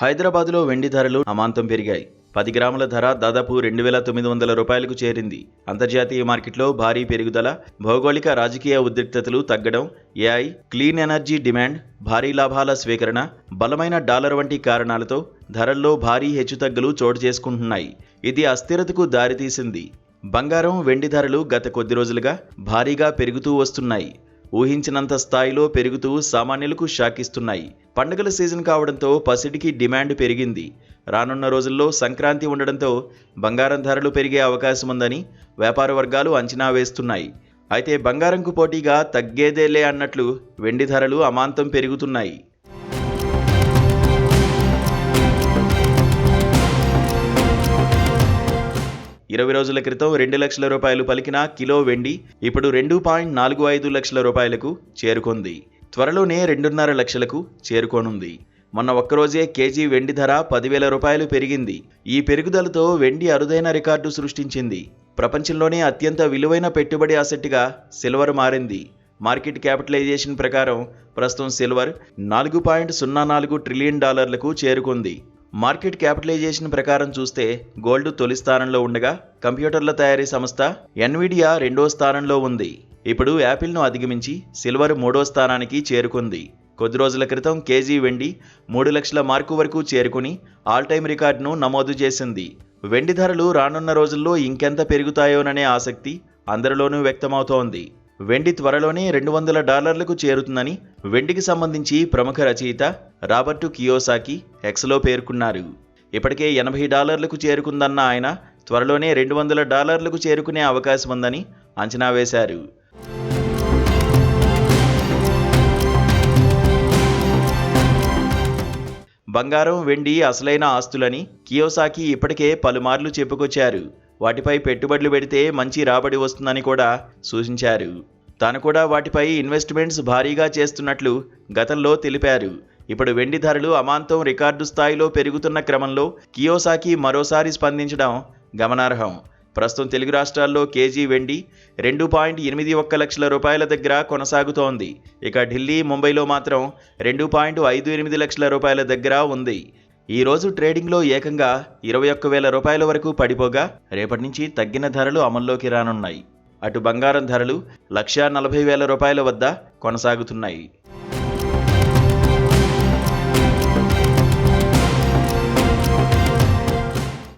హైదరాబాద్లో వెండి ధరలు అమాంతం పెరిగాయి. 10 గ్రాముల ధర దాదాపు 2,900 రూపాయలకు చేరింది. అంతర్జాతీయ మార్కెట్లో భారీ పెరుగుదల, భౌగోళిక రాజకీయ ఉద్రిక్తతలు తగ్గడం, ఏఐ, క్లీన్ ఎనర్జీ డిమాండ్, భారీ లాభాల స్వీకరణ, బలమైన డాలర్ వంటి కారణాలతో ధరల్లో భారీ హెచ్చుతగ్గులు చోటు చేసుకుంటున్నాయి. ఇది అస్థిరతకు దారితీసింది. బంగారం, వెండి ధరలు గత కొద్ది రోజులుగా భారీగా పెరుగుతూ వస్తున్నాయి. ఊహించినంత స్థాయిలో పెరుగుతూ సామాన్యులకు షాకిస్తున్నాయి. పండుగల సీజన్ కావడంతో పసిడికి డిమాండ్ పెరిగింది. రానున్న రోజుల్లో సంక్రాంతి ఉండడంతో బంగారం ధరలు పెరిగే అవకాశం ఉందని వ్యాపార వర్గాలు అంచనా వేస్తున్నాయి. అయితే బంగారంకు పోటీగా తగ్గేదేలే అన్నట్లు వెండి ధరలు అమాంతం పెరుగుతున్నాయి. 20 రోజుల క్రితం 2 లక్షల రూపాయలు పలికిన కిలో వెండి ఇప్పుడు 2.45 లక్షల రూపాయలకు చేరుకుంది. త్వరలోనే 2.5 లక్షలకు చేరుకోనుంది. మొన్న ఒక్కరోజే కేజీ వెండి ధర 10,000 రూపాయలు పెరిగింది. ఈ పెరుగుదలతో వెండి అరుదైన రికార్డు సృష్టించింది. ప్రపంచంలోనే అత్యంత విలువైన పెట్టుబడి ఆసెట్గా సిల్వర్ మారింది. మార్కెట్ క్యాపిటలైజేషన్ ప్రకారం ప్రస్తుతం సిల్వర్ $4.04 ట్రిలియన్ చేరుకుంది. మార్కెట్ క్యాపిటలైజేషన్ ప్రకారం చూస్తే గోల్డ్ తొలి స్థానంలో ఉండగా కంప్యూటర్ల తయారీ సంస్థ ఎన్విడియా రెండో స్థానంలో ఉంది. ఇప్పుడు యాపిల్ను అధిగమించి సిల్వర్ మూడో స్థానానికి చేరుకుంది. కొద్ది రోజుల క్రితం కేజీ వెండి 3 లక్షల మార్కు వరకు చేరుకుని ఆల్ టైమ్ రికార్డును నమోదు చేసింది. వెండి ధరలు రానున్న రోజుల్లో ఇంకెంత పెరుగుతాయోననే ఆసక్తి అందరిలోనూ వ్యక్తమవుతోంది. వెండి త్వరలోనే $200కు చేరుతుందని వెండికి సంబంధించి ప్రముఖ రచయిత రాబర్టు కియోసాకి ఎక్స్లో పేర్కొన్నారు. ఇప్పటికే $80కు చేరుకుందన్న ఆయన త్వరలోనే $200కు చేరుకునే అవకాశం ఉందని అంచనా వేశారు. బంగారం, వెండి అసలైన ఆస్తులని కియోసాకి ఇప్పటికే పలుమార్లు చెప్పుకొచ్చారు. వాటిపై పెట్టుబడులు పెడితే మంచి రాబడి వస్తుందని కూడా సూచించారు. తాను కూడా వాటిపై ఇన్వెస్ట్మెంట్స్ భారీగా చేస్తున్నట్లు గతంలో తెలిపారు. ఇప్పుడు వెండి ధరలు అమాంతం రికార్డు స్థాయిలో పెరుగుతున్న క్రమంలో కియోసాకి మరోసారి స్పందించడం గమనార్హం. ప్రస్తుతం తెలుగు రాష్ట్రాల్లో కేజీ వెండి 2.81 లక్షల రూపాయల దగ్గర కొనసాగుతోంది. ఇక ఢిల్లీ, ముంబైలో మాత్రం 2.58 లక్షల రూపాయల దగ్గర ఉంది. ఈ రోజు ట్రేడింగ్లో ఏకంగా 21,000 రూపాయల వరకు పడిపోగా రేపటి నుంచి తగ్గిన ధరలు అమల్లోకి రానున్నాయి. అటు బంగారం ధరలు 1,40,000 రూపాయల వద్ద కొనసాగుతున్నాయి.